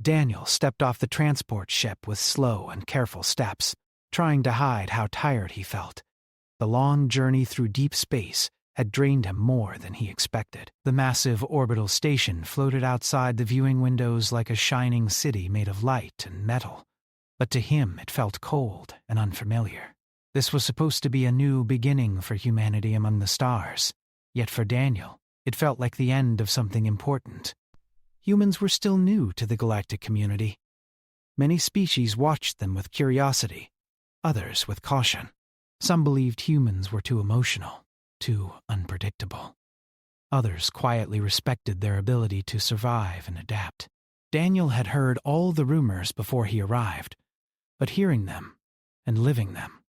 Daniel stepped off the transport ship with slow and careful steps, trying to hide how tired he felt. The long journey through deep space had drained him more than he expected. The massive orbital station floated outside the viewing windows like a shining city made of light and metal, but to him it felt cold and unfamiliar. This was supposed to be a new beginning for humanity among the stars, yet for Daniel, it felt like the end of something important. Humans were still new to the galactic community. Many species watched them with curiosity, others with caution. Some believed humans were too emotional, too unpredictable. Others quietly respected their ability to survive and adapt. Daniel had heard all the rumors before he arrived, but hearing them and living them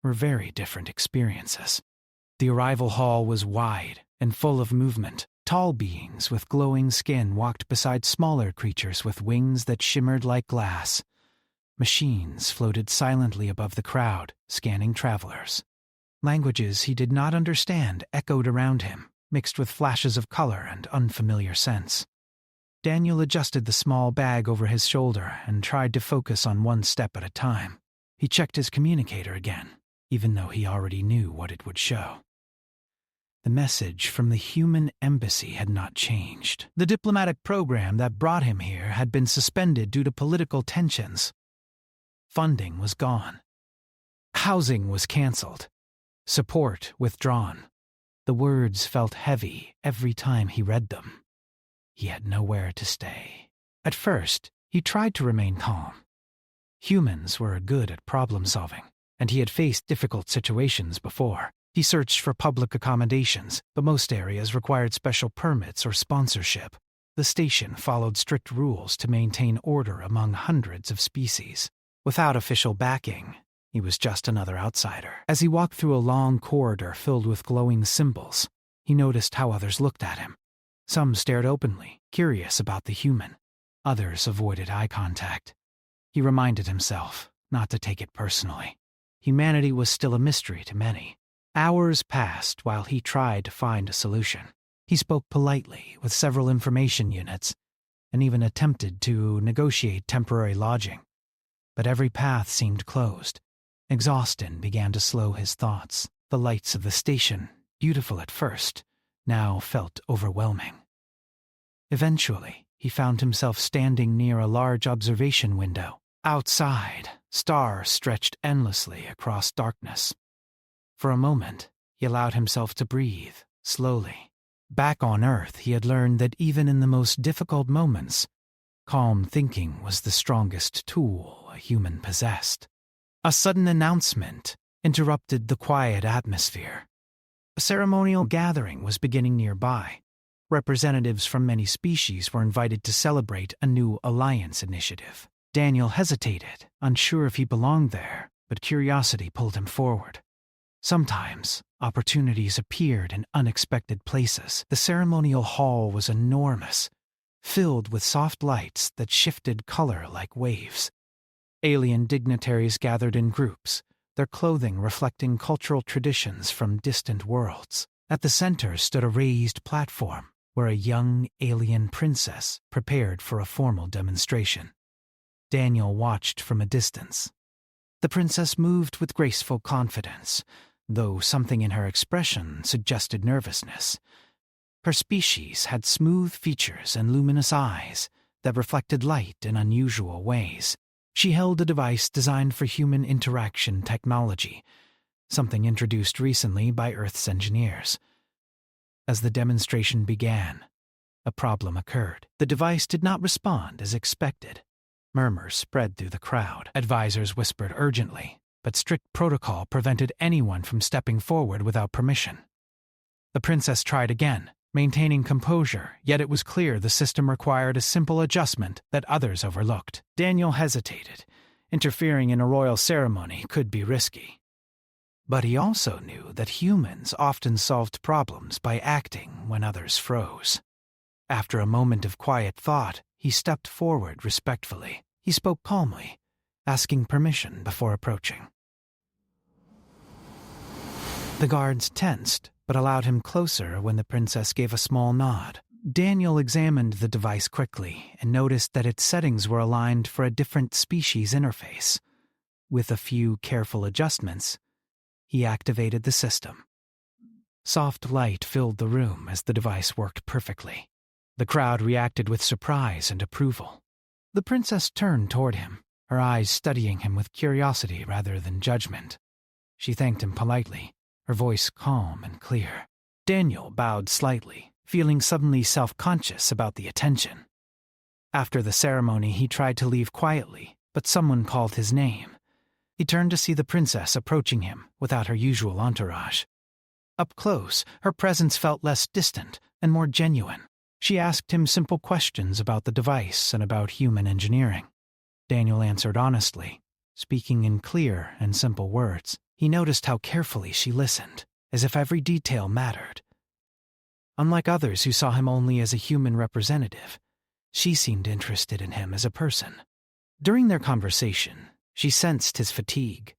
were very different experiences. The arrival hall was wide and full of movement. Tall beings with glowing skin walked beside smaller creatures with wings that shimmered like glass. Machines floated silently above the crowd, scanning travelers. Languages he did not understand echoed around him, mixed with flashes of color and unfamiliar scents. Daniel adjusted the small bag over his shoulder and tried to focus on one step at a time. He checked his communicator again, even though he already knew what it would show. The message from the human embassy had not changed. The diplomatic program that brought him here had been suspended due to political tensions. Funding was gone. Housing was canceled. Support withdrawn. The words felt heavy every time he read them. He had nowhere to stay. At first, he tried to remain calm. Humans were good at problem solving, and he had faced difficult situations before. He searched for public accommodations, but most areas required special permits or sponsorship. The station followed strict rules to maintain order among hundreds of species. Without official backing, he was just another outsider. As he walked through a long corridor filled with glowing symbols, he noticed how others looked at him. Some stared openly, curious about the human. Others avoided eye contact. He reminded himself not to take it personally. Humanity was still a mystery to many. Hours passed while he tried to find a solution. He spoke politely with several information units and even attempted to negotiate temporary lodging. But every path seemed closed. Exhaustion began to slow his thoughts. The lights of the station, beautiful at first, now felt overwhelming. Eventually, he found himself standing near a large observation window. Outside, stars stretched endlessly across darkness. For a moment, he allowed himself to breathe, slowly. Back on Earth, he had learned that even in the most difficult moments, calm thinking was the strongest tool a human possessed. A sudden announcement interrupted the quiet atmosphere. A ceremonial gathering was beginning nearby. Representatives from many species were invited to celebrate a new alliance initiative. Daniel hesitated, unsure if he belonged there, but curiosity pulled him forward. Sometimes, opportunities appeared in unexpected places. The ceremonial hall was enormous, filled with soft lights that shifted color like waves. Alien dignitaries gathered in groups, their clothing reflecting cultural traditions from distant worlds. At the center stood a raised platform where a young alien princess prepared for a formal demonstration. Daniel watched from a distance. The princess moved with graceful confidence, though something in her expression suggested nervousness. Her species had smooth features and luminous eyes that reflected light in unusual ways. She held a device designed for human interaction technology, something introduced recently by Earth's engineers. As the demonstration began, a problem occurred. The device did not respond as expected. Murmurs spread through the crowd. Advisors whispered urgently, but strict protocol prevented anyone from stepping forward without permission. The princess tried again, maintaining composure, yet it was clear the system required a simple adjustment that others overlooked. Daniel hesitated. Interfering in a royal ceremony could be risky. But he also knew that humans often solved problems by acting when others froze. After a moment of quiet thought, he stepped forward respectfully. He spoke calmly, asking permission before approaching. The guards tensed, but allowed him closer when the princess gave a small nod. Daniel examined the device quickly and noticed that its settings were aligned for a different species interface. With a few careful adjustments, he activated the system. Soft light filled the room as the device worked perfectly. The crowd reacted with surprise and approval. The princess turned toward him, her eyes studying him with curiosity rather than judgment. She thanked him politely, her voice calm and clear. Daniel bowed slightly, feeling suddenly self-conscious about the attention. After the ceremony, he tried to leave quietly, but someone called his name. He turned to see the princess approaching him without her usual entourage. Up close, her presence felt less distant and more genuine. She asked him simple questions about the device and about human engineering. Daniel answered honestly, speaking in clear and simple words. He noticed how carefully she listened, as if every detail mattered. Unlike others who saw him only as a human representative, she seemed interested in him as a person. During their conversation, she sensed his fatigue.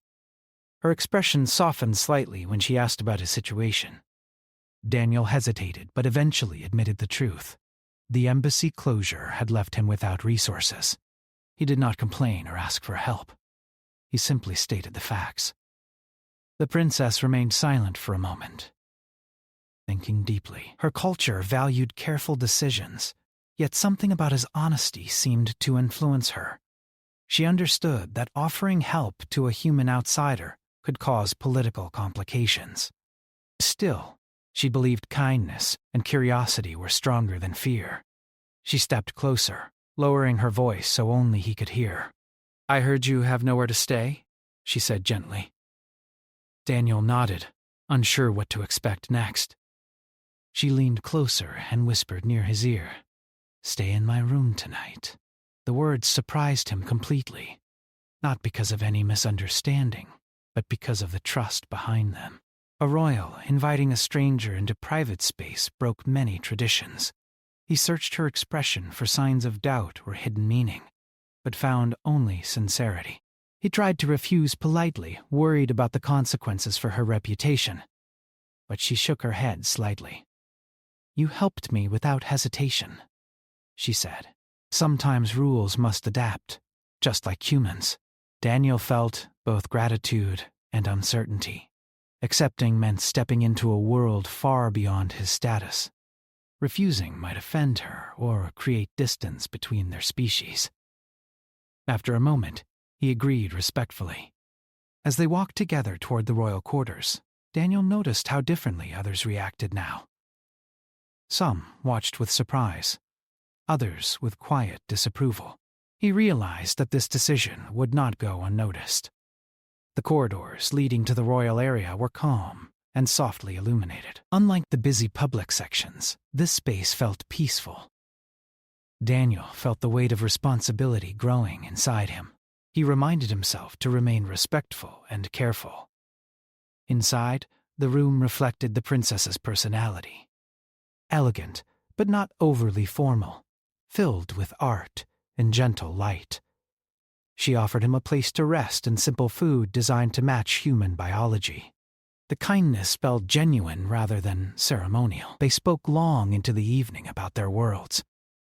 Her expression softened slightly when she asked about his situation. Daniel hesitated, but eventually admitted the truth. The embassy closure had left him without resources. He did not complain or ask for help. He simply stated the facts. The princess remained silent for a moment, thinking deeply. Her culture valued careful decisions, yet something about his honesty seemed to influence her. She understood that offering help to a human outsider could cause political complications. Still, she believed kindness and curiosity were stronger than fear. She stepped closer, lowering her voice so only he could hear. "I heard you have nowhere to stay," she said gently. Daniel nodded, unsure what to expect next. She leaned closer and whispered near his ear, "Stay in my room tonight." The words surprised him completely, not because of any misunderstanding, but because of the trust behind them. A royal inviting a stranger into private space broke many traditions. He searched her expression for signs of doubt or hidden meaning, but found only sincerity. He tried to refuse politely, worried about the consequences for her reputation, but she shook her head slightly. "You helped me without hesitation," she said. "Sometimes rules must adapt, just like humans." Daniel felt both gratitude and uncertainty. Accepting meant stepping into a world far beyond his status. Refusing might offend her or create distance between their species. After a moment, he agreed respectfully. As they walked together toward the royal quarters, Daniel noticed how differently others reacted now. Some watched with surprise, others with quiet disapproval. He realized that this decision would not go unnoticed. The corridors leading to the royal area were calm and softly illuminated. Unlike the busy public sections, this space felt peaceful. Daniel felt the weight of responsibility growing inside him. He reminded himself to remain respectful and careful. Inside, the room reflected the princess's personality. Elegant, but not overly formal, filled with art and gentle light. She offered him a place to rest and simple food designed to match human biology. The kindness felt genuine rather than ceremonial. They spoke long into the evening about their worlds.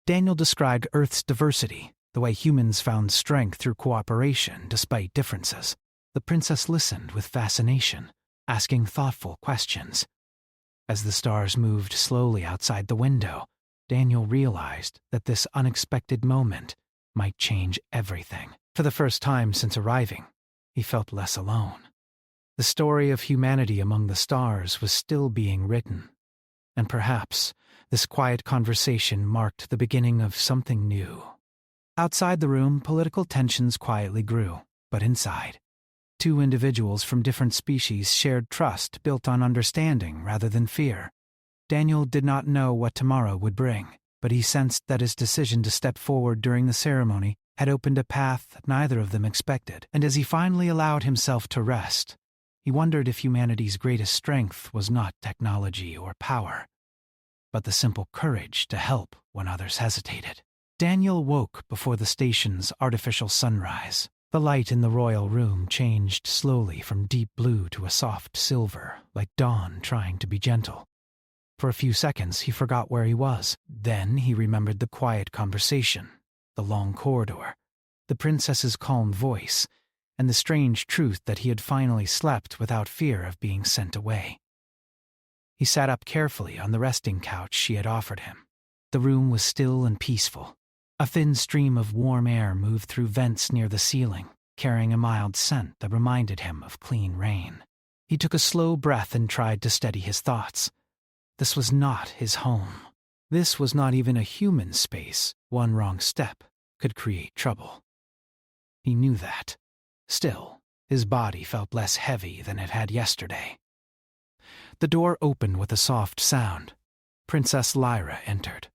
Daniel described Earth's diversity, the way humans found strength through cooperation despite differences. The princess listened with fascination, asking thoughtful questions. As the stars moved slowly outside the window, Daniel realized that this unexpected moment might change everything. For the first time since arriving, he felt less alone. The story of humanity among the stars was still being written, and perhaps this quiet conversation marked the beginning of something new. Outside the room, political tensions quietly grew, but inside, two individuals from different species shared trust built on understanding rather than fear. Daniel did not know what tomorrow would bring, but he sensed that his decision to step forward during the ceremony had opened a path neither of them expected, and as he finally allowed himself to rest, he wondered if humanity's greatest strength was not technology or power, but the simple courage to help when others hesitated. Daniel woke before the station's artificial sunrise. The light in the royal room changed slowly from deep blue to a soft silver, like dawn trying to be gentle. For a few seconds, he forgot where he was. Then he remembered the quiet conversation, the long corridor, the princess's calm voice, and the strange truth that he had finally slept without fear of being sent away. He sat up carefully on the resting couch she had offered him. The room was still and peaceful. A thin stream of warm air moved through vents near the ceiling, carrying a mild scent that reminded him of clean rain. He took a slow breath and tried to steady his thoughts. This was not his home. This was not even a human space. One wrong step could create trouble. He knew that. Still, his body felt less heavy than it had yesterday. The door opened with a soft sound. Princess Lyra entered.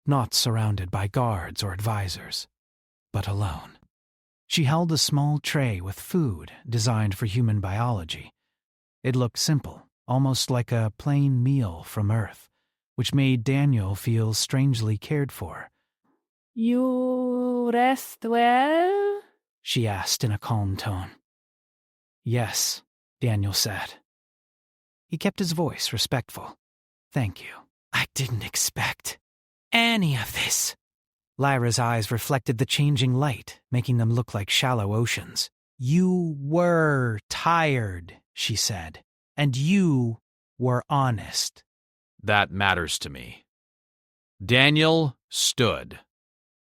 Not surrounded by guards or advisors, but alone. She held a small tray with food designed for human biology. It looked simple, almost like a plain meal from Earth, which made Daniel feel strangely cared for. "You rest well?" she asked in a calm tone. "Yes," Daniel said. He kept his voice respectful. "Thank you. I didn't expect any of this." Lyra's eyes reflected the changing light, making them look like shallow oceans. "You were tired," she said, "and you were honest." That matters to me. Daniel stood.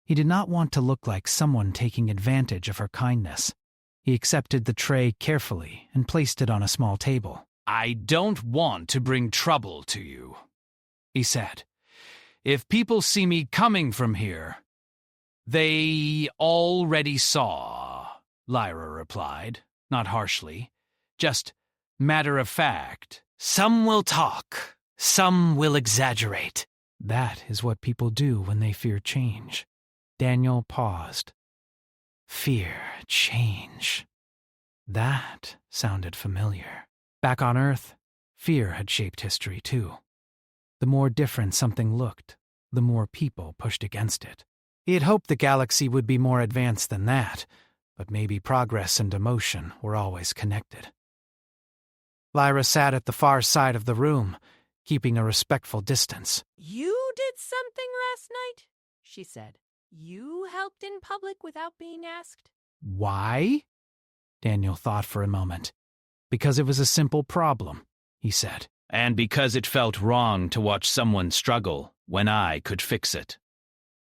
He did not want to look like someone taking advantage of her kindness. He accepted the tray carefully and placed it on a small table. I don't want to bring trouble to you, he said. If people see me coming from here, they already saw, Lyra replied, not harshly, just matter of fact. Some will talk, some will exaggerate. That is what people do when they fear change. Daniel paused. Fear, change. That sounded familiar. Back on Earth, fear had shaped history too. The more different something looked, the more people pushed against it. He had hoped the galaxy would be more advanced than that, but maybe progress and emotion were always connected. Lyra sat at the far side of the room, keeping a respectful distance. "You did something last night?" she said. "You helped in public without being asked?" Why? Daniel thought for a moment. Because it was a simple problem, he said. And because it felt wrong to watch someone struggle when I could fix it.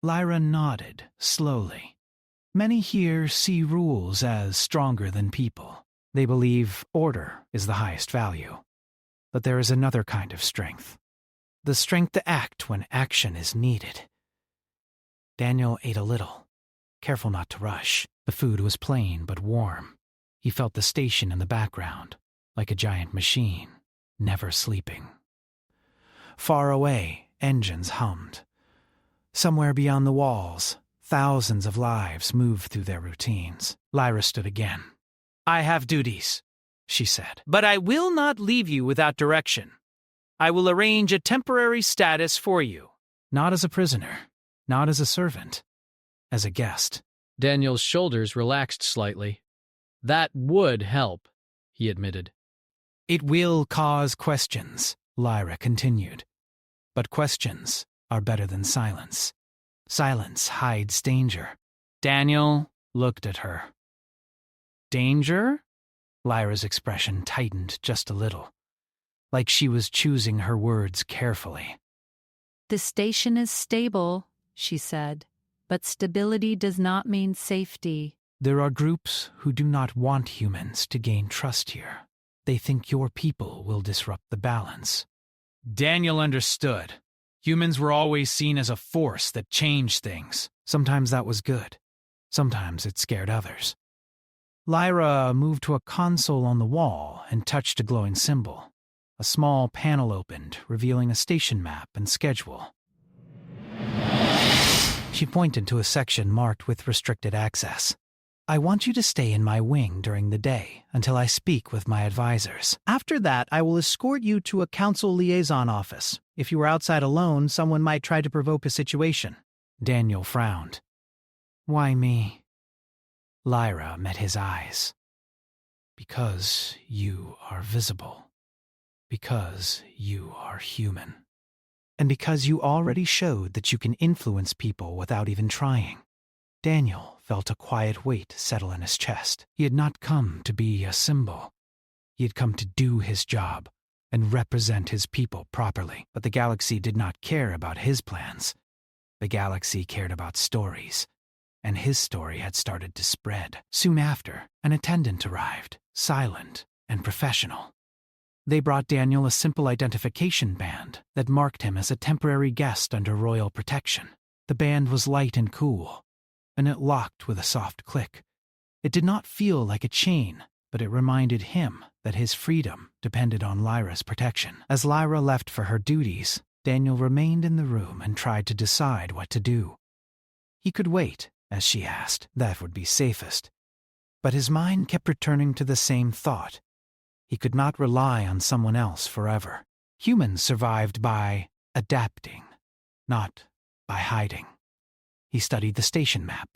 Lyra nodded, slowly. Many here see rules as stronger than people. They believe order is the highest value. But there is another kind of strength. The strength to act when action is needed. Daniel ate a little, careful not to rush. The food was plain but warm. He felt the station in the background, like a giant machine, never sleeping. Far away, engines hummed. Somewhere beyond the walls, thousands of lives moved through their routines. Lyra stood again. I have duties, she said, but I will not leave you without direction. I will arrange a temporary status for you. Not as a prisoner, not as a servant, as a guest. Daniel's shoulders relaxed slightly. That would help, he admitted. It will cause questions, Lyra continued. But questions are better than silence. Silence hides danger. Daniel looked at her. Danger? Lyra's expression tightened just a little, like she was choosing her words carefully. The station is stable, she said, but stability does not mean safety. There are groups who do not want humans to gain trust here. They think your people will disrupt the balance. Daniel understood. Humans were always seen as a force that changed things. Sometimes that was good. Sometimes it scared others. Lyra moved to a console on the wall and touched a glowing symbol. A small panel opened, revealing a station map and schedule. She pointed to a section marked with restricted access. I want you to stay in my wing during the day until I speak with my advisors. After that, I will escort you to a council liaison office. If you were outside alone, someone might try to provoke a situation. Daniel frowned. Why me? Lyra met his eyes. Because you are visible. Because you are human. and because you already showed that you can influence people without even trying. Daniel felt a quiet weight settle in his chest. He had not come to be a symbol. He had come to do his job and represent his people properly. But the galaxy did not care about his plans. The galaxy cared about stories, and his story had started to spread. Soon after, an attendant arrived, silent and professional. They brought Daniel a simple identification band that marked him as a temporary guest under royal protection. The band was light and cool, and it locked with a soft click. It did not feel like a chain, but it reminded him that his freedom depended on Lyra's protection. As Lyra left for her duties, Daniel remained in the room and tried to decide what to do. He could wait, as she asked. That would be safest. But his mind kept returning to the same thought. He could not rely on someone else forever. Humans survived by adapting, not by hiding. He studied the station map.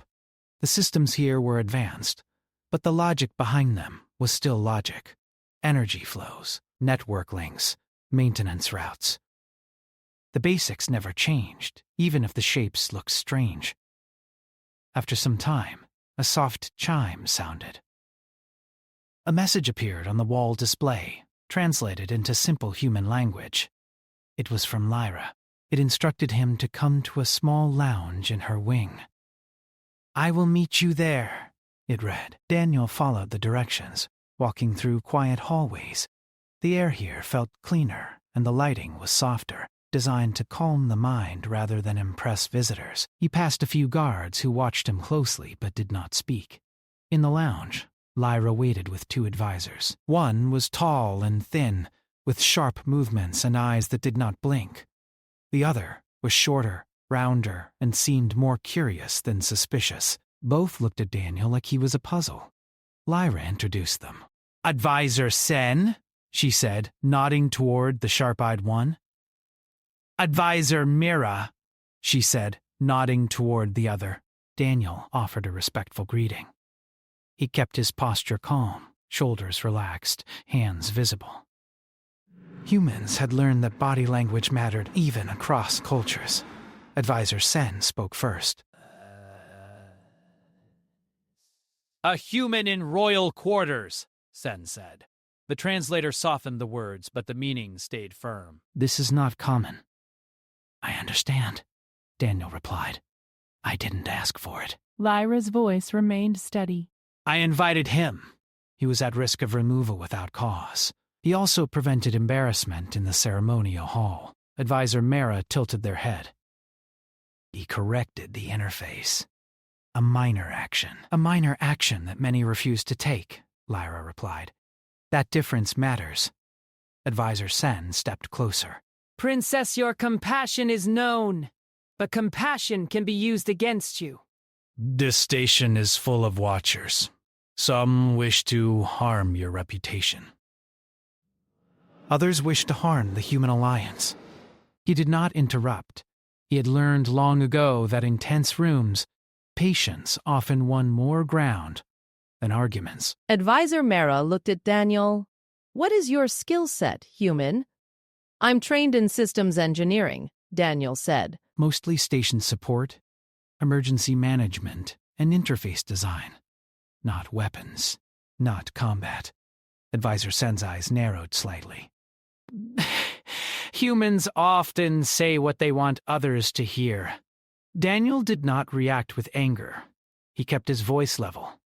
The systems here were advanced, but the logic behind them was still logic. Energy flows, network links, maintenance routes. The basics never changed, even if the shapes looked strange. After some time, a soft chime sounded. A message appeared on the wall display, translated into simple human language. It was from Lyra. It instructed him to come to a small lounge in her wing. "I will meet you there," it read. Daniel followed the directions, walking through quiet hallways. The air here felt cleaner, and the lighting was softer, designed to calm the mind rather than impress visitors. He passed a few guards who watched him closely but did not speak. In the lounge, Lyra waited with two advisors. One was tall and thin, with sharp movements and eyes that did not blink. The other was shorter, rounder, and seemed more curious than suspicious. Both looked at Daniel like he was a puzzle. Lyra introduced them. "Advisor Sen," she said, nodding toward the sharp-eyed one. "Advisor Mira," she said, nodding toward the other. Daniel offered a respectful greeting. He kept his posture calm, shoulders relaxed, hands visible. Humans had learned that body language mattered even across cultures. Advisor Sen spoke first. "A human in royal quarters," Sen said. The translator softened the words, but the meaning stayed firm. "This is not common." "I understand," Daniel replied. "I didn't ask for it." Lyra's voice remained steady. "I invited him. He was at risk of removal without cause. He also prevented embarrassment in the ceremonial hall." Advisor Mara tilted their head. "He corrected the interface. A minor action. A minor action that many refuse to take," Lyra replied. "That difference matters." Advisor Sen stepped closer. "Princess, your compassion is known, but compassion can be used against you." "This station is full of watchers. Some wish to harm your reputation. Others wish to harm the human alliance." He did not interrupt. He had learned long ago that in tense rooms, patience often won more ground than arguments. Advisor Mara looked at Daniel. "What is your skill set, human?" "I'm trained in systems engineering," Daniel said. "Mostly station support, emergency management, and interface design. Not weapons, not combat." Advisor Sen's eyes narrowed slightly. "Humans often say what they want others to hear." Daniel did not react with anger. He kept his voice level.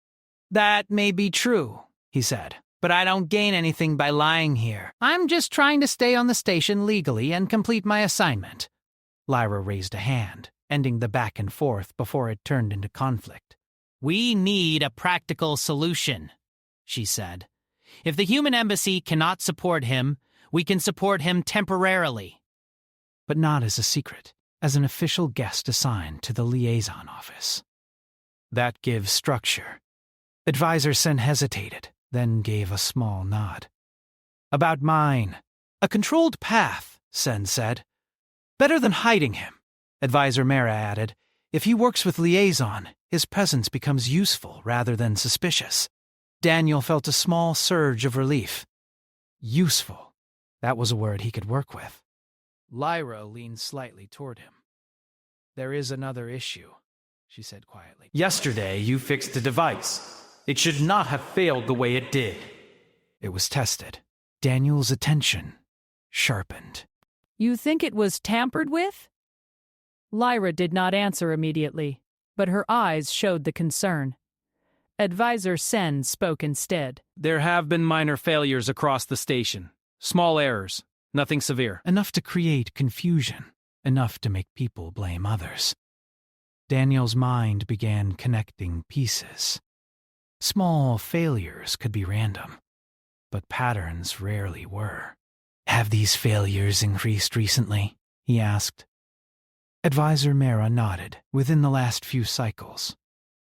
"That may be true," he said, "but I don't gain anything by lying here. I'm just trying to stay on the station legally and complete my assignment." Lyra raised a hand, ending the back and forth before it turned into conflict. "We need a practical solution," she said. "If the human embassy cannot support him, we can support him temporarily." But not as a secret, as an official guest assigned to the liaison office. That gives structure. Advisor Sen hesitated, then gave a small nod. "About mine. A controlled path," Sen said. "Better than hiding him." Advisor Mara added, "If he works with liaison, his presence becomes useful rather than suspicious." Daniel felt a small surge of relief. Useful. That was a word he could work with. Lyra leaned slightly toward him. "There is another issue," she said quietly. Yesterday, you fixed the device. It should not have failed the way it did. It was tested. Daniel's attention sharpened. You think it was tampered with? Lyra did not answer immediately, but her eyes showed the concern. Advisor Sen spoke instead. There have been minor failures across the station. Small errors, nothing severe. Enough to create confusion, enough to make people blame others. Daniel's mind began connecting pieces. Small failures could be random, but patterns rarely were. "Have these failures increased recently?" he asked. Advisor Mara nodded. "Within the last few cycles.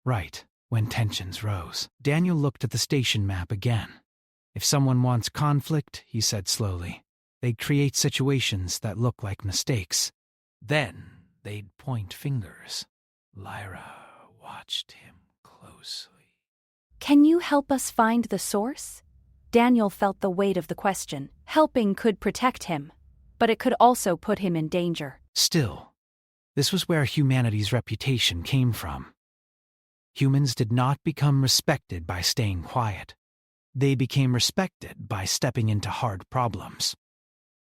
Right, when tensions rose." Daniel looked at the station map again. "If someone wants conflict," he said slowly, "they'd create situations that look like mistakes. Then they'd point fingers." Lyra watched him closely. Can you help us find the source? Daniel felt the weight of the question. Helping could protect him, but it could also put him in danger. Still, this was where humanity's reputation came from. Humans did not become respected by staying quiet. They became respected by stepping into hard problems.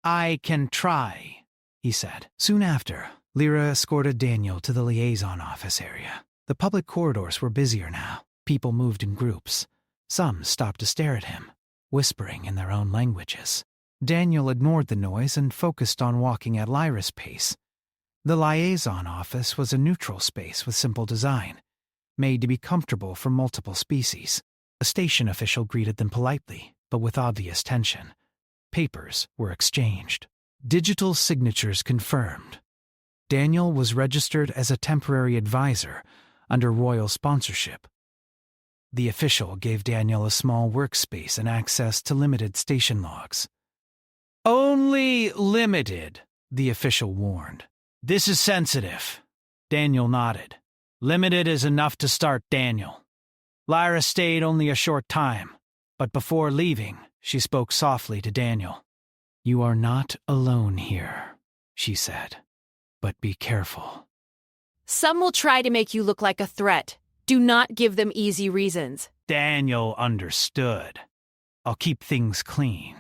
"I can try," he said. Soon after, Lyra escorted Daniel to the liaison office area. The public corridors were busier now. People moved in groups. Some stopped to stare at him, whispering in their own languages. Daniel ignored the noise and focused on walking at Lyra's pace. The liaison office was a neutral space with simple design, made to be comfortable for multiple species. A station official greeted them politely, but with obvious tension. Papers were exchanged. Digital signatures confirmed. Daniel was registered as a temporary advisor under royal sponsorship. The official gave Daniel a small workspace and access to limited station logs. "Only limited," the official warned. "This is sensitive." Daniel nodded. "Limited is enough to start Daniel." Lyra stayed only a short time, but before leaving, she spoke softly to Daniel. "You are not alone here," she said, "but be careful." Some will try to make you look like a threat. Do not give them easy reasons. Daniel understood. "I'll keep things clean,"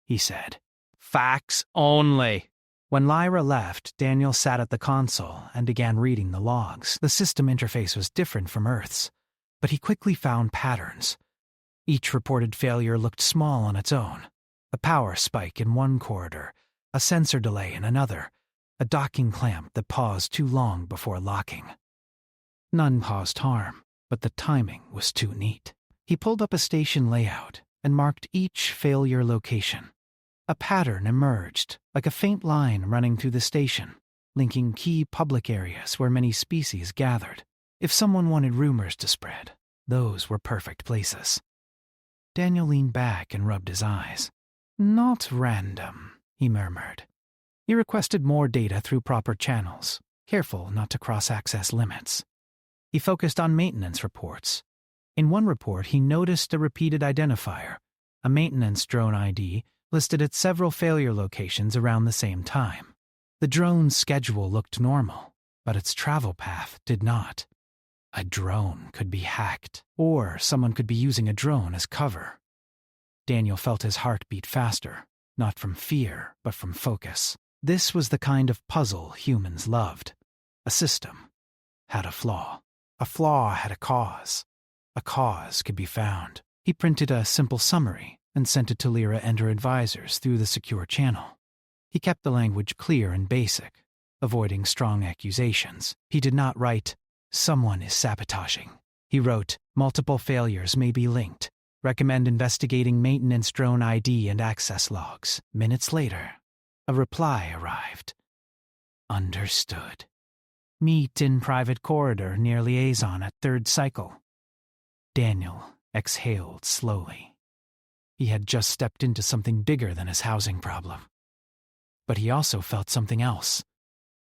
he said. "Facts only." When Lyra left, Daniel sat at the console and began reading the logs. The system interface was different from Earth's, but he quickly found patterns. Each reported failure looked small on its own. A power spike in one corridor, a sensor delay in another, a docking clamp that paused too long before locking. None caused harm, but the timing was too neat. He pulled up a station layout and marked each failure location. A pattern emerged, like a faint line running through the station, linking key public areas where many species gathered. If someone wanted rumors to spread, those were perfect places. Daniel leaned back and rubbed his eyes. "Not random," he murmured. He requested more data through proper channels, careful not to cross access limits. He focused on maintenance reports. In one report, he noticed a repeated identifier, a maintenance drone ID listed at several failure locations around the same time. The drone's schedule looked normal, but its travel path did not. A drone could be hacked, or someone could be using a drone as cover. Daniel felt his heart beat faster, not from fear, but from focus. This was the kind of puzzle humans loved. A system had a flaw. A flaw had a cause. A cause could be found. He printed a simple summary and sent it to Lyra and her advisors through the secure channel. He kept the language clear and basic, avoiding strong accusations. He did not write, "Someone is sabotaging." He wrote, "Multiple failures may be linked. Recommend investigating maintenance drone ID and access logs." Minutes later, a reply arrived. "Understood. Meet in private corridor near liaison at third cycle." Daniel exhaled slowly. He had just stepped into something bigger than his housing problem. But he also felt something else.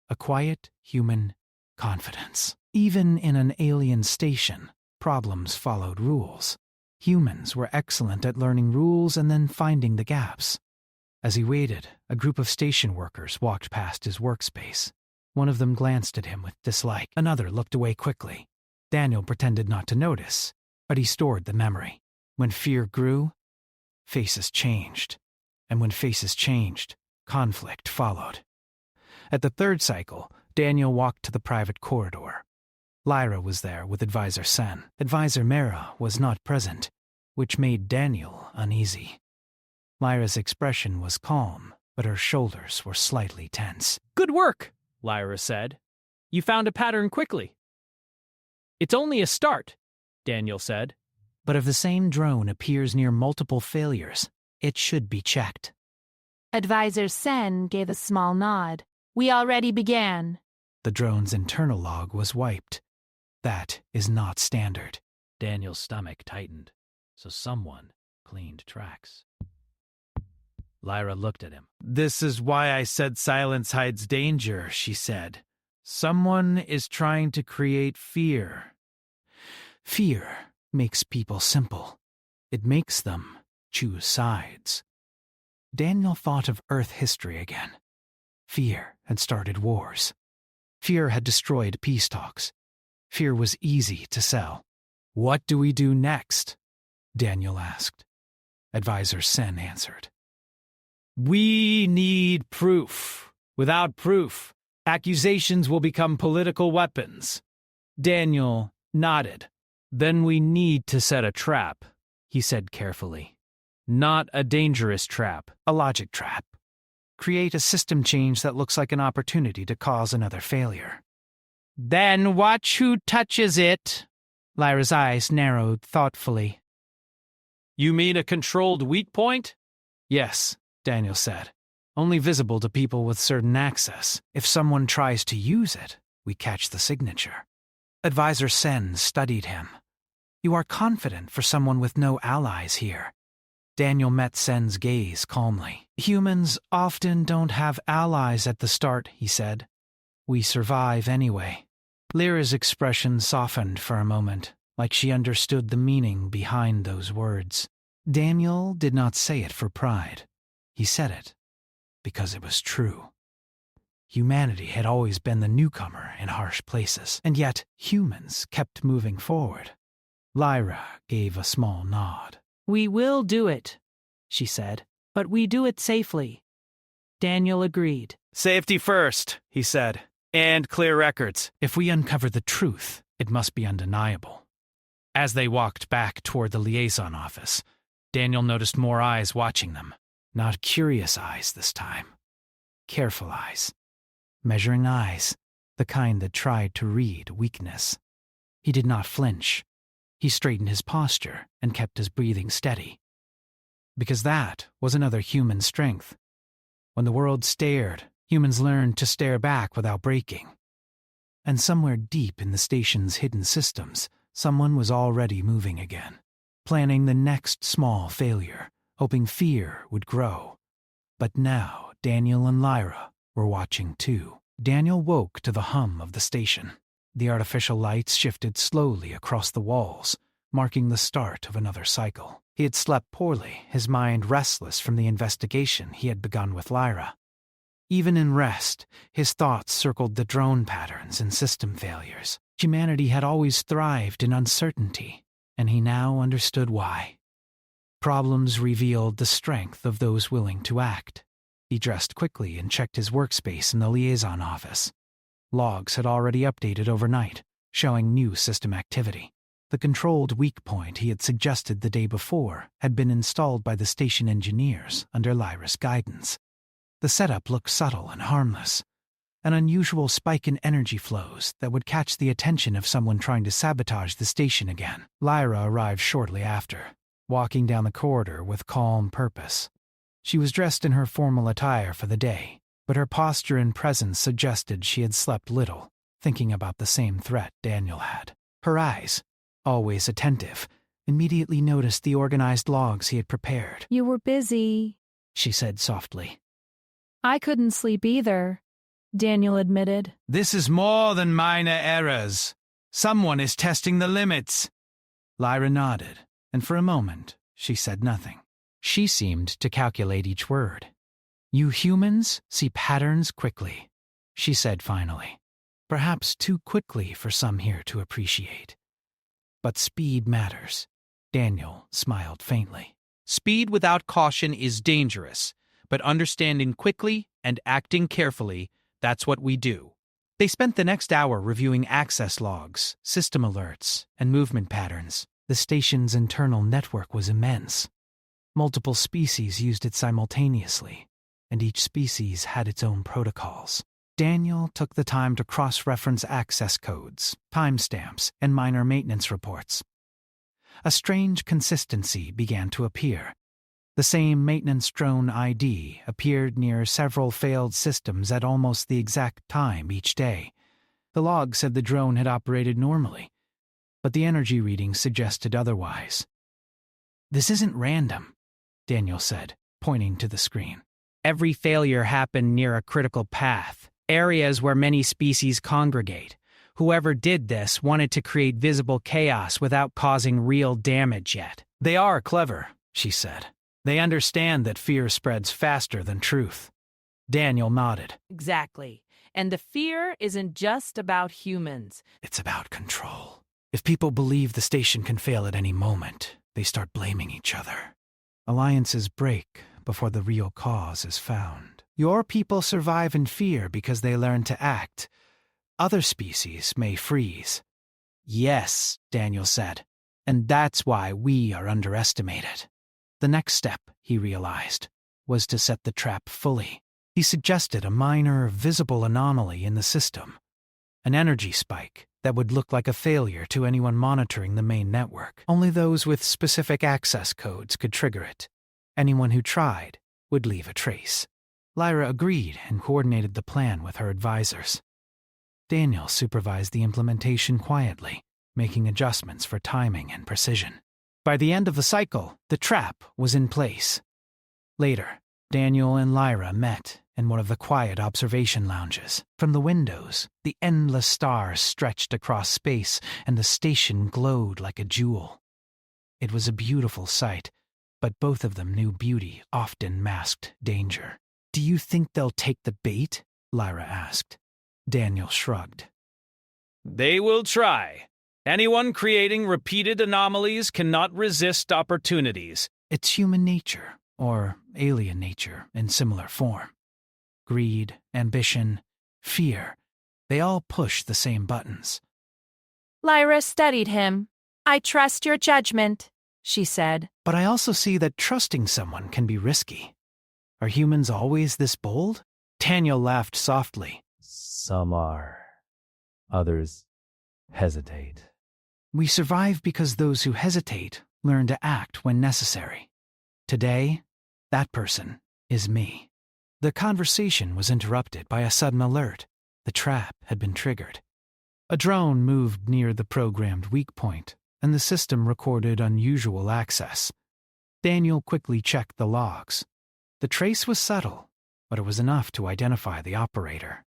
A quiet, human confidence. Even in an alien station, problems followed rules. Humans were excellent at learning rules and then finding the gaps. As he waited, a group of station workers walked past his workspace. One of them glanced at him with dislike. Another looked away quickly. Daniel pretended not to notice, but he stored the memory. When fear grew, faces changed. And when faces changed, conflict followed. At the third cycle, Daniel walked to the private corridor. Lyra was there with Advisor Sen. Advisor Mara was not present, which made Daniel uneasy. Lyra's expression was calm, but her shoulders were slightly tense. Good work, Lyra said. You found a pattern quickly. It's only a start, Daniel said. But if the same drone appears near multiple failures, it should be checked. Advisor Sen gave a small nod. We already began. The drone's internal log was wiped. That is not standard. Daniel's stomach tightened, so someone cleaned tracks. Lyra looked at him. This is why I said silence hides danger, she said. Someone is trying to create fear. Fear makes people simple. It makes them choose sides. Daniel thought of Earth history again. Fear had started wars. Fear had destroyed peace talks. Fear was easy to sell. What do we do next? Daniel asked. Advisor Sen answered. We need proof. Without proof, accusations will become political weapons. Daniel nodded. Then we need to set a trap, he said carefully. Not a dangerous trap. A logic trap. Create a system change that looks like an opportunity to cause another failure. Then watch who touches it. Lyra's eyes narrowed thoughtfully. You mean a controlled weak point? Yes, Daniel said. Only visible to people with certain access. If someone tries to use it, we catch the signature. Advisor Sen studied him. You are confident for someone with no allies here. Daniel met Sen's gaze calmly. Humans often don't have allies at the start, he said. We survive anyway. Lyra's expression softened for a moment, like she understood the meaning behind those words. Daniel did not say it for pride. He said it because it was true. Humanity had always been the newcomer in harsh places, and yet humans kept moving forward. Lyra gave a small nod. We will do it, she said, but we do it safely. Daniel agreed. Safety first, he said, and clear records. If we uncover the truth, it must be undeniable. As they walked back toward the liaison office, Daniel noticed more eyes watching them. Not curious eyes this time. Careful eyes. Measuring eyes, the kind that tried to read weakness. He did not flinch. He straightened his posture and kept his breathing steady. Because that was another human strength. When the world stared, humans learned to stare back without breaking. And somewhere deep in the station's hidden systems, someone was already moving again, planning the next small failure, hoping fear would grow. But now Daniel and Lyra were watching too. Daniel woke to the hum of the station. The artificial lights shifted slowly across the walls, marking the start of another cycle. He had slept poorly, his mind restless from the investigation he had begun with Lyra. Even in rest, his thoughts circled the drone patterns and system failures. Humanity had always thrived in uncertainty, and he now understood why. Problems revealed the strength of those willing to act. He dressed quickly and checked his workspace in the liaison office. Logs had already updated overnight, showing new system activity. The controlled weak point he had suggested the day before had been installed by the station engineers under Lyra's guidance. The setup looked subtle and harmless, an unusual spike in energy flows that would catch the attention of someone trying to sabotage the station again. Lyra arrived shortly after, walking down the corridor with calm purpose. She was dressed in her formal attire for the day, but her posture and presence suggested she had slept little, thinking about the same threat Daniel had. Her eyes, always attentive, immediately noticed the organized logs he had prepared. You were busy, she said softly. I couldn't sleep either, Daniel admitted. This is more than minor errors. Someone is testing the limits. Lyra nodded, and for a moment she said nothing. She seemed to calculate each word, You humans see patterns quickly, she said finally. Perhaps too quickly for some here to appreciate. But speed matters. Daniel smiled faintly. Speed without caution is dangerous, but understanding quickly and acting carefully, that's what we do. They spent the next hour reviewing access logs, system alerts, and movement patterns. The station's internal network was immense. Multiple species used it simultaneously, and each species had its own protocols. Daniel took the time to cross-reference access codes, timestamps, and minor maintenance reports. A strange consistency began to appear. The same maintenance drone ID appeared near several failed systems at almost the exact time each day. The log said the drone had operated normally, but the energy readings suggested otherwise. "This isn't random," Daniel said, pointing to the screen. Every failure happened near a critical path, areas where many species congregate. Whoever did this wanted to create visible chaos without causing real damage yet. "They are clever," she said. "They understand that fear spreads faster than truth." Daniel nodded. Exactly. And the fear isn't just about humans. "It's about control. If people believe the station can fail at any moment, they start blaming each other. Alliances break before the real cause is found. Your people survive in fear because they learn to act. Other species may freeze." "Yes," Daniel said, "and that's why we are underestimated." The next step, he realized, was to set the trap fully. He suggested a minor, visible anomaly in the system, an energy spike that would look like a failure to anyone monitoring the main network. Only those with specific access codes could trigger it. Anyone who tried would leave a trace. Lyra agreed and coordinated the plan with her advisors. Daniel supervised the implementation quietly, making adjustments for timing and precision. By the end of the cycle, the trap was in place. Later, Daniel and Lyra met in one of the quiet observation lounges. From the windows, the endless stars stretched across space, and the station glowed like a jewel. It was a beautiful sight, but both of them knew beauty often masked danger. "Do you think they'll take the bait?" Lyra asked. Daniel shrugged. They will try. Anyone creating repeated anomalies cannot resist opportunities. It's human nature, or alien nature in similar form. Greed, ambition, fear, they all push the same buttons. Lyra studied him. "I trust your judgment," she said. But I also see that trusting someone can be risky. Are humans always this bold? Daniel laughed softly. Some are. Others hesitate. We survive because those who hesitate learn to act when necessary. Today, that person is me. The conversation was interrupted by a sudden alert. The trap had been triggered. A drone moved near the programmed weak point, and the system recorded unusual access. Daniel quickly checked the logs. The trace was subtle, but it was enough to identify the operator.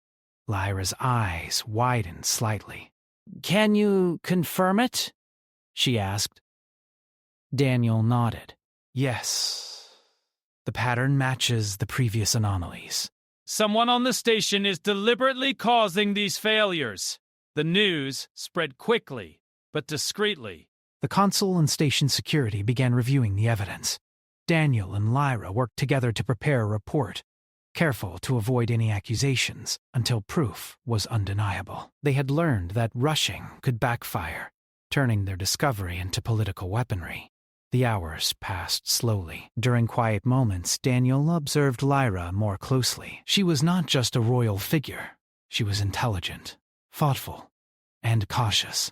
Lyra's eyes widened slightly. "Can you confirm it?" she asked. Daniel nodded. "Yes. The pattern matches the previous anomalies." Someone on the station is deliberately causing these failures. The news spread quickly, but discreetly. The console and station security began reviewing the evidence. Daniel and Lyra worked together to prepare a report, careful to avoid any accusations until proof was undeniable. They had learned that rushing could backfire, turning their discovery into political weaponry. The hours passed slowly. During quiet moments, Daniel observed Lyra more closely. She was not just a royal figure. She was intelligent, thoughtful, and cautious.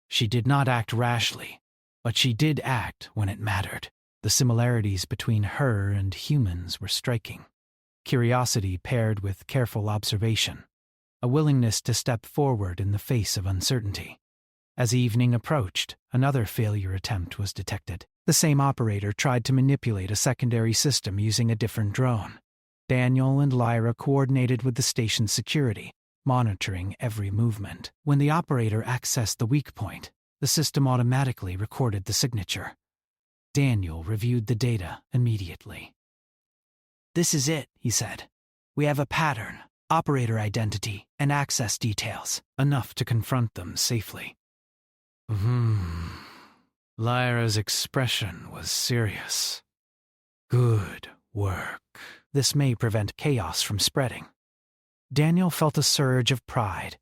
She did not act rashly, but she did act when it mattered. The similarities between her and humans were striking. Curiosity paired with careful observation, a willingness to step forward in the face of uncertainty. As evening approached, another failure attempt was detected. The same operator tried to manipulate a secondary system using a different drone. Daniel and Lyra coordinated with the station's security, monitoring every movement. When the operator accessed the weak point, the system automatically recorded the signature. Daniel reviewed the data immediately. "This is it," he said. "We have a pattern, operator identity, and access details, enough to confront them safely." Lyra's expression was serious. "Good work." This may prevent chaos from spreading. Daniel felt a surge of pride,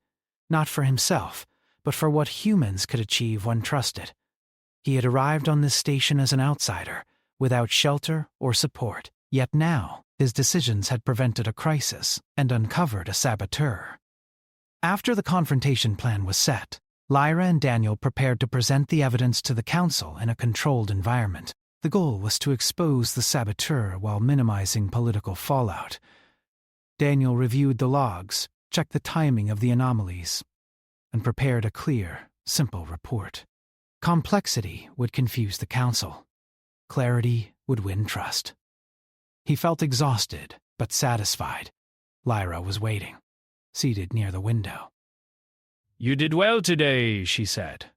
not for himself, but for what humans could achieve when trusted. He had arrived on this station as an outsider, without shelter or support, yet now his decisions had prevented a crisis and uncovered a saboteur. After the confrontation plan was set, Lyra and Daniel prepared to present the evidence to the council in a controlled environment. The goal was to expose the saboteur while minimizing political fallout. Daniel reviewed the logs, checked the timing of the anomalies, and prepared a clear, simple report. Complexity would confuse the council. Clarity would win trust. He felt exhausted, but satisfied. Lyra was waiting, seated near the window. "You did well today," she said.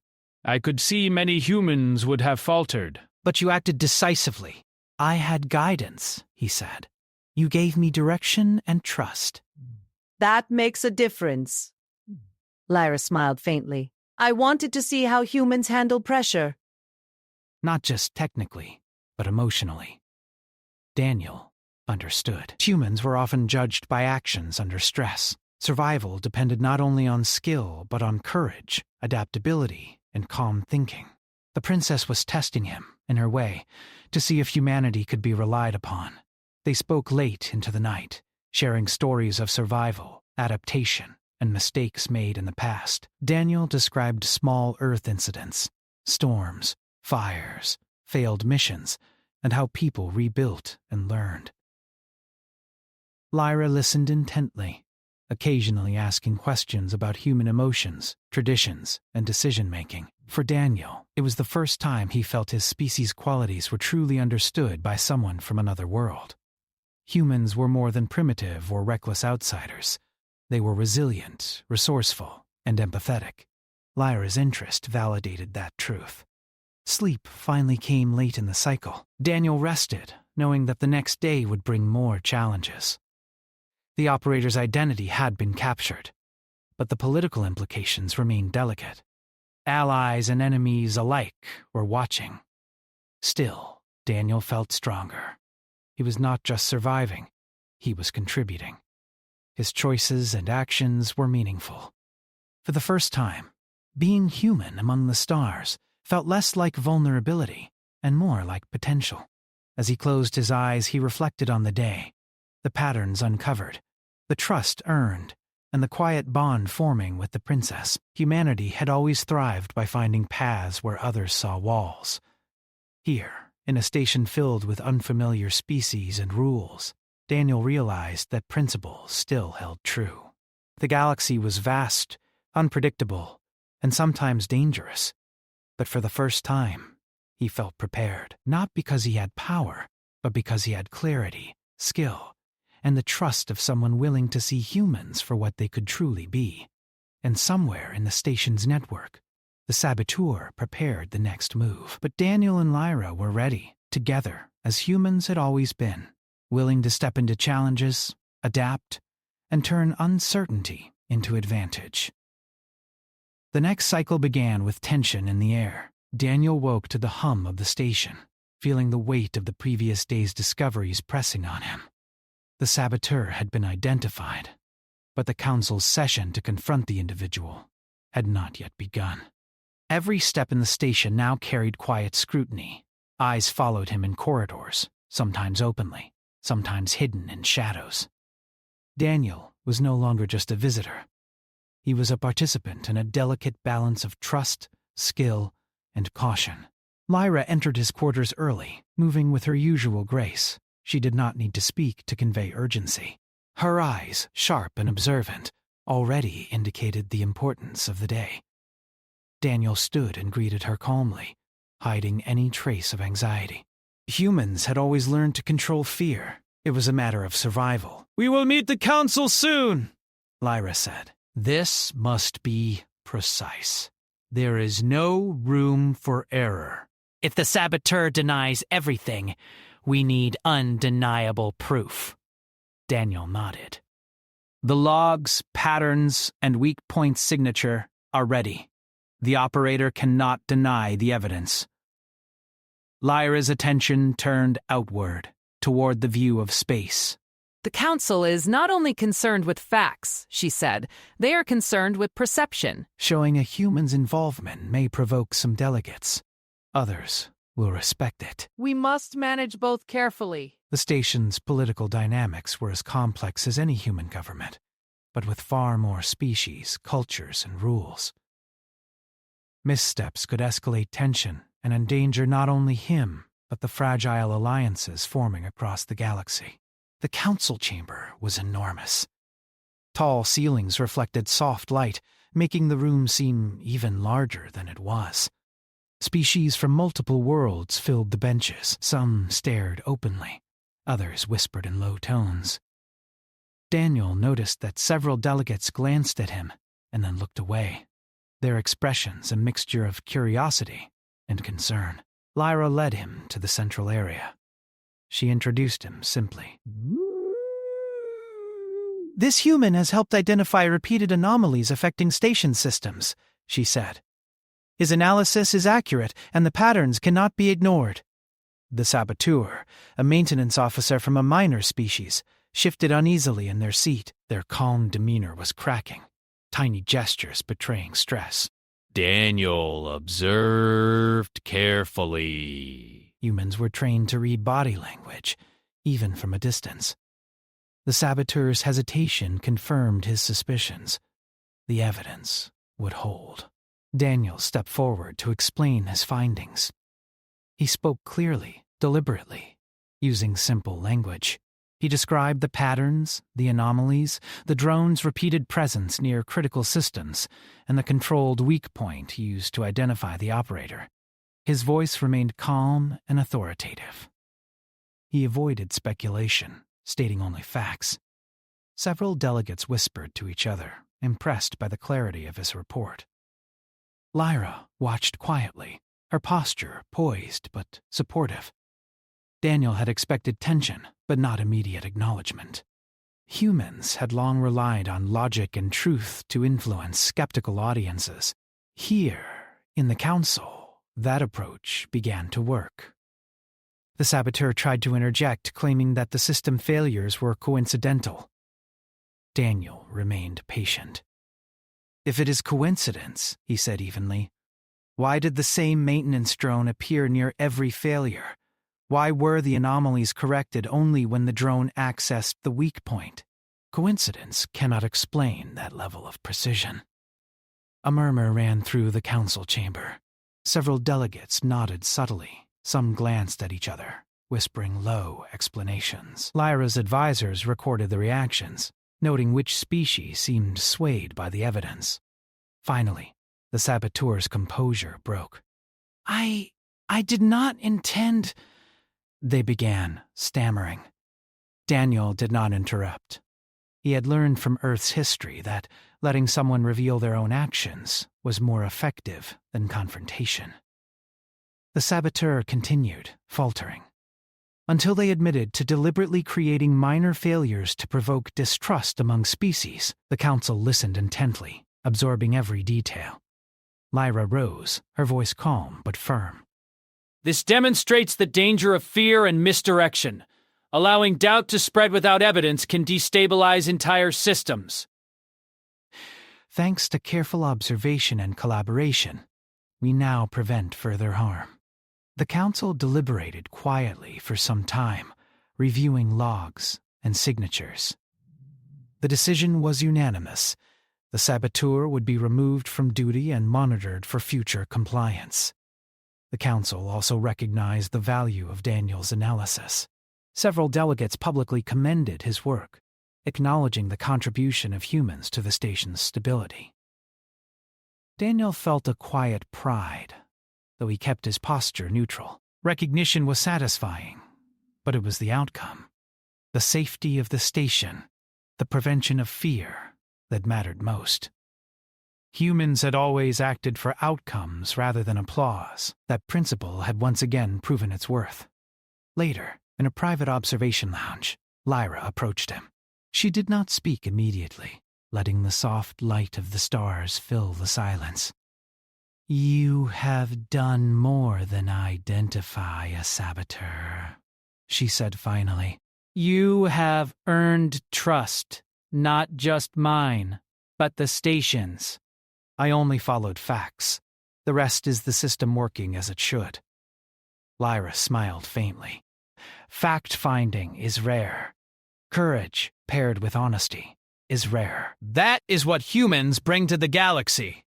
"I could see many humans would have faltered." "But you acted decisively. I had guidance," he said. "You gave me direction and trust." "That makes a difference." Lyra smiled faintly. "I wanted to see how humans handle pressure." Not just technically, but emotionally. Daniel understood. Humans were often judged by actions under stress. Survival depended not only on skill, but on courage, adaptability, and calm thinking. The princess was testing him, in her way, to see if humanity could be relied upon. They spoke late into the night, sharing stories of survival, adaptation, and mistakes made in the past. Daniel described small Earth incidents, storms, fires, failed missions, and how people rebuilt and learned. Lyra listened intently, occasionally asking questions about human emotions, traditions, and decision-making. For Daniel, it was the first time he felt his species' qualities were truly understood by someone from another world. Humans were more than primitive or reckless outsiders. They were resilient, resourceful, and empathetic. Lyra's interest validated that truth. Sleep finally came late in the cycle. Daniel rested, knowing that the next day would bring more challenges. The operator's identity had been captured, but the political implications remained delicate. Allies and enemies alike were watching. Still, Daniel felt stronger. He was not just surviving, he was contributing. His choices and actions were meaningful. For the first time, being human among the stars felt less like vulnerability and more like potential. As he closed his eyes, he reflected on the day, the patterns uncovered, the trust earned, and the quiet bond forming with the princess. Humanity had always thrived by finding paths where others saw walls. Here, in a station filled with unfamiliar species and rules, Daniel realized that principles still held true. The galaxy was vast, unpredictable, and sometimes dangerous. But for the first time, he felt prepared, not because he had power, but because he had clarity, skill, and the trust of someone willing to see humans for what they could truly be. And somewhere in the station's network, the saboteur prepared the next move. But Daniel and Lyra were ready, together, as humans had always been, willing to step into challenges, adapt, and turn uncertainty into advantage. The next cycle began with tension in the air. Daniel woke to the hum of the station, feeling the weight of the previous day's discoveries pressing on him. The saboteur had been identified, but the council's session to confront the individual had not yet begun. Every step in the station now carried quiet scrutiny. Eyes followed him in corridors, sometimes openly, sometimes hidden in shadows. Daniel was no longer just a visitor. He was a participant in a delicate balance of trust, skill, and caution. Lyra entered his quarters early, moving with her usual grace. She did not need to speak to convey urgency. Her eyes, sharp and observant, already indicated the importance of the day. Daniel stood and greeted her calmly, hiding any trace of anxiety. Humans had always learned to control fear. It was a matter of survival. "We will meet the council soon," Lyra said. "This must be precise. There is no room for error. If the saboteur denies everything, We need undeniable proof. Daniel nodded. The logs, patterns, and weak point signature are ready. The operator cannot deny the evidence. Lyra's attention turned outward, toward the view of space. The Council is not only concerned with facts, she said, they are concerned with perception. Showing a human's involvement may provoke some delegates. Others will respect it. We must manage both carefully. The station's political dynamics were as complex as any human government, but with far more species, cultures, and rules. Missteps could escalate tension and endanger not only him, but the fragile alliances forming across the galaxy. The council chamber was enormous. Tall ceilings reflected soft light, making the room seem even larger than it was. Species from multiple worlds filled the benches. Some stared openly. Others whispered in low tones. Daniel noticed that several delegates glanced at him and then looked away, their expressions a mixture of curiosity and concern. Lyra led him to the central area. She introduced him simply. "This human has helped identify repeated anomalies affecting station systems," she said. "His analysis is accurate, and the patterns cannot be ignored." The saboteur, a maintenance officer from a minor species, shifted uneasily in their seat. Their calm demeanor was cracking, tiny gestures betraying stress. Daniel observed carefully. Humans were trained to read body language, even from a distance. The saboteur's hesitation confirmed his suspicions. The evidence would hold. Daniel stepped forward to explain his findings. He spoke clearly, deliberately, using simple language. He described the patterns, the anomalies, the drone's repeated presence near critical systems, and the controlled weak point used to identify the operator. His voice remained calm and authoritative. He avoided speculation, stating only facts. Several delegates whispered to each other, impressed by the clarity of his report. Lyra watched quietly, her posture poised but supportive. Daniel had expected tension, but not immediate acknowledgement. Humans had long relied on logic and truth to influence skeptical audiences. Here, in the Council, that approach began to work. The saboteur tried to interject, claiming that the system failures were coincidental. Daniel remained patient. "If it is coincidence," he said evenly, "why did the same maintenance drone appear near every failure? Why were the anomalies corrected only when the drone accessed the weak point? Coincidence cannot explain that level of precision." A murmur ran through the council chamber. Several delegates nodded subtly. Some glanced at each other, whispering low explanations. Lyra's advisors recorded the reactions, noting which species seemed swayed by the evidence. Finally, the saboteur's composure broke. I did not intend," they began, stammering. Daniel did not interrupt. He had learned from Earth's history that letting someone reveal their own actions was more effective than confrontation. The saboteur continued, faltering, until they admitted to deliberately creating minor failures to provoke distrust among species. The council listened intently, absorbing every detail. Lyra rose, her voice calm but firm. This demonstrates the danger of fear and misdirection. Allowing doubt to spread without evidence can destabilize entire systems. Thanks to careful observation and collaboration, we now prevent further harm. The council deliberated quietly for some time, reviewing logs and signatures. The decision was unanimous. The saboteur would be removed from duty and monitored for future compliance. The council also recognized the value of Daniel's analysis. Several delegates publicly commended his work, acknowledging the contribution of humans to the station's stability. Daniel felt a quiet pride, though he kept his posture neutral. Recognition was satisfying, but it was the outcome, the safety of the station, the prevention of fear, that mattered most. Humans had always acted for outcomes rather than applause. That principle had once again proven its worth. Later, In a private observation lounge, Lyra approached him. She did not speak immediately, letting the soft light of the stars fill the silence. "You have done more than identify a saboteur," she said finally. You have earned trust, not just mine, but the station's. I only followed facts. The rest is the system working as it should. Lyra smiled faintly. Fact-finding is rare. Courage, paired with honesty, is rare. That is what humans bring to the galaxy.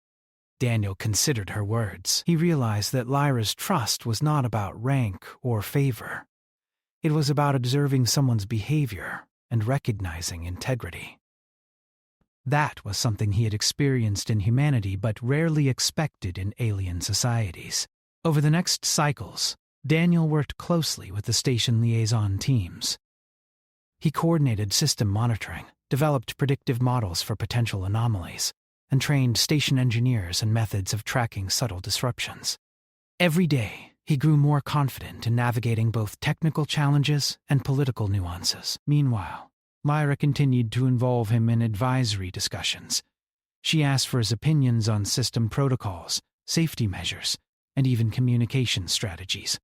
Daniel considered her words. He realized that Lyra's trust was not about rank or favor. It was about observing someone's behavior and recognizing integrity. That was something he had experienced in humanity but rarely expected in alien societies. Over the next cycles, Daniel worked closely with the station liaison teams. He coordinated system monitoring, developed predictive models for potential anomalies, and trained station engineers in methods of tracking subtle disruptions. Every day, he grew more confident in navigating both technical challenges and political nuances. Meanwhile, Lyra continued to involve him in advisory discussions. She asked for his opinions on system protocols, safety measures, and even communication strategies.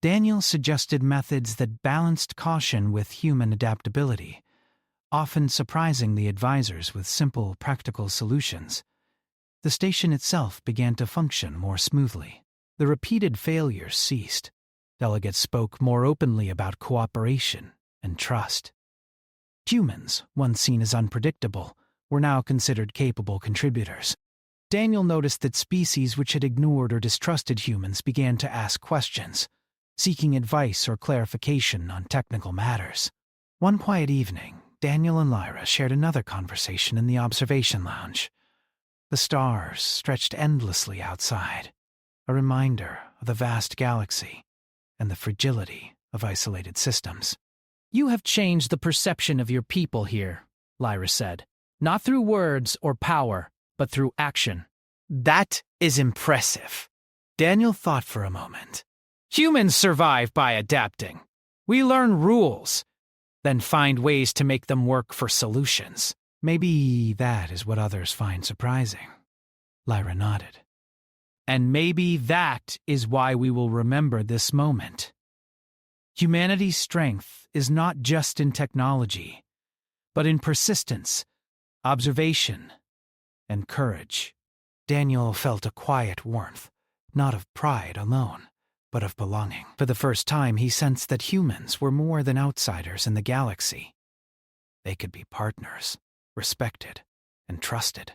Daniel suggested methods that balanced caution with human adaptability, often surprising the advisors with simple, practical solutions. The station itself began to function more smoothly. The repeated failures ceased. Delegates spoke more openly about cooperation and trust. Humans, once seen as unpredictable, were now considered capable contributors. Daniel noticed that species which had ignored or distrusted humans began to ask questions, seeking advice or clarification on technical matters. One quiet evening, Daniel and Lyra shared another conversation in the observation lounge. The stars stretched endlessly outside, a reminder of the vast galaxy and the fragility of isolated systems. You have changed the perception of your people here, Lyra said. Not through words or power, but through action. That is impressive. Daniel thought for a moment. Humans survive by adapting. We learn rules, then find ways to make them work for solutions. Maybe that is what others find surprising. Lyra nodded. And maybe that is why we will remember this moment. Humanity's strength is not just in technology, but in persistence, observation, and courage. Daniel felt a quiet warmth, not of pride alone, but of belonging. For the first time, he sensed that humans were more than outsiders in the galaxy. They could be partners, respected, and trusted.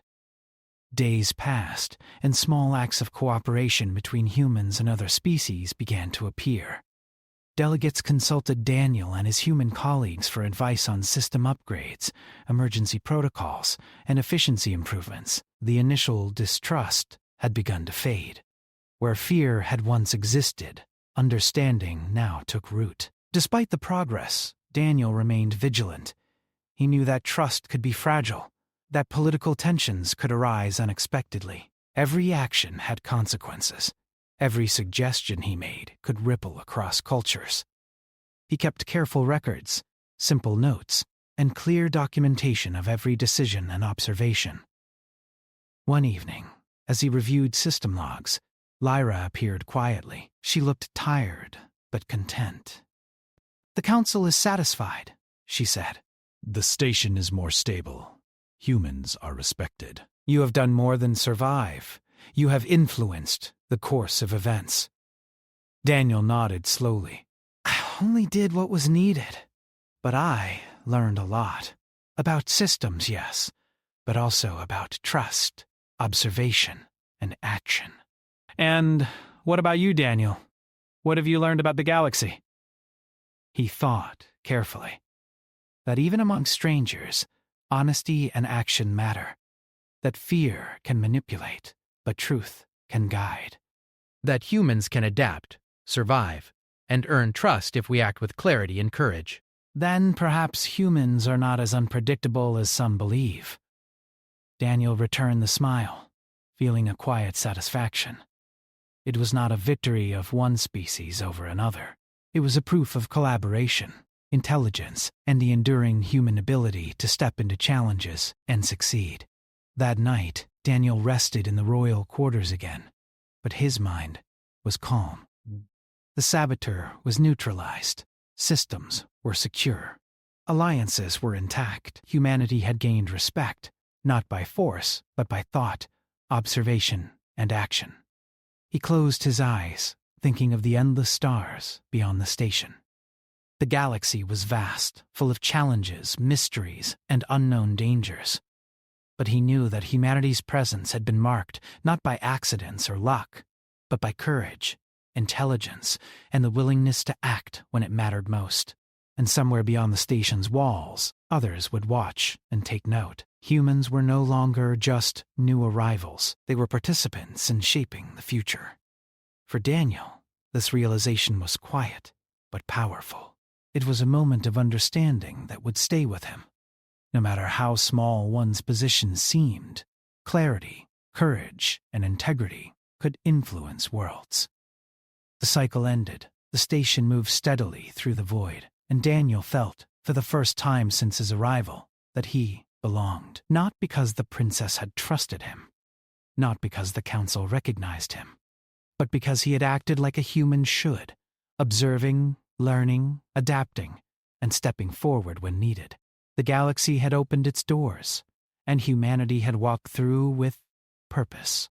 Days passed, and small acts of cooperation between humans and other species began to appear. Delegates consulted Daniel and his human colleagues for advice on system upgrades, emergency protocols, and efficiency improvements. The initial distrust had begun to fade. Where fear had once existed, understanding now took root. Despite the progress, Daniel remained vigilant. He knew that trust could be fragile, that political tensions could arise unexpectedly. Every action had consequences. Every suggestion he made could ripple across cultures. He kept careful records, simple notes, and clear documentation of every decision and observation. One evening, as he reviewed system logs, Lyra appeared quietly. She looked tired, but content. "The Council is satisfied," she said. "The station is more stable. Humans are respected." "You have done more than survive. You have influenced the course of events." Daniel nodded slowly. "I only did what was needed. But I learned a lot. About systems, yes, but also about trust, observation, and action." And what about you, Daniel? What have you learned about the galaxy? He thought carefully. That even among strangers, honesty and action matter. That fear can manipulate, but truth can guide. That humans can adapt, survive, and earn trust if we act with clarity and courage. Then perhaps humans are not as unpredictable as some believe. Daniel returned the smile, feeling a quiet satisfaction. It was not a victory of one species over another, It was a proof of collaboration, intelligence, and the enduring human ability to step into challenges and succeed. That night, Daniel rested in the royal quarters again, but his mind was calm. The saboteur was neutralized. Systems were secure. Alliances were intact. Humanity had gained respect, not by force, but by thought, observation, and action. He closed his eyes, thinking of the endless stars beyond the station. The galaxy was vast, full of challenges, mysteries, and unknown dangers. But he knew that humanity's presence had been marked not by accidents or luck, but by courage, intelligence, and the willingness to act when it mattered most. And somewhere beyond the station's walls, others would watch and take note. Humans were no longer just new arrivals. They were participants in shaping the future. For Daniel, this realization was quiet, but powerful. It was a moment of understanding that would stay with him. No matter how small one's position seemed, clarity, courage, and integrity could influence worlds. The cycle ended. The station moved steadily through the void, and Daniel felt, for the first time since his arrival, that he belonged. Not because the princess had trusted him, not because the council recognized him, but because he had acted like a human should, observing, learning, adapting, and stepping forward when needed. The galaxy had opened its doors, and humanity had walked through with purpose.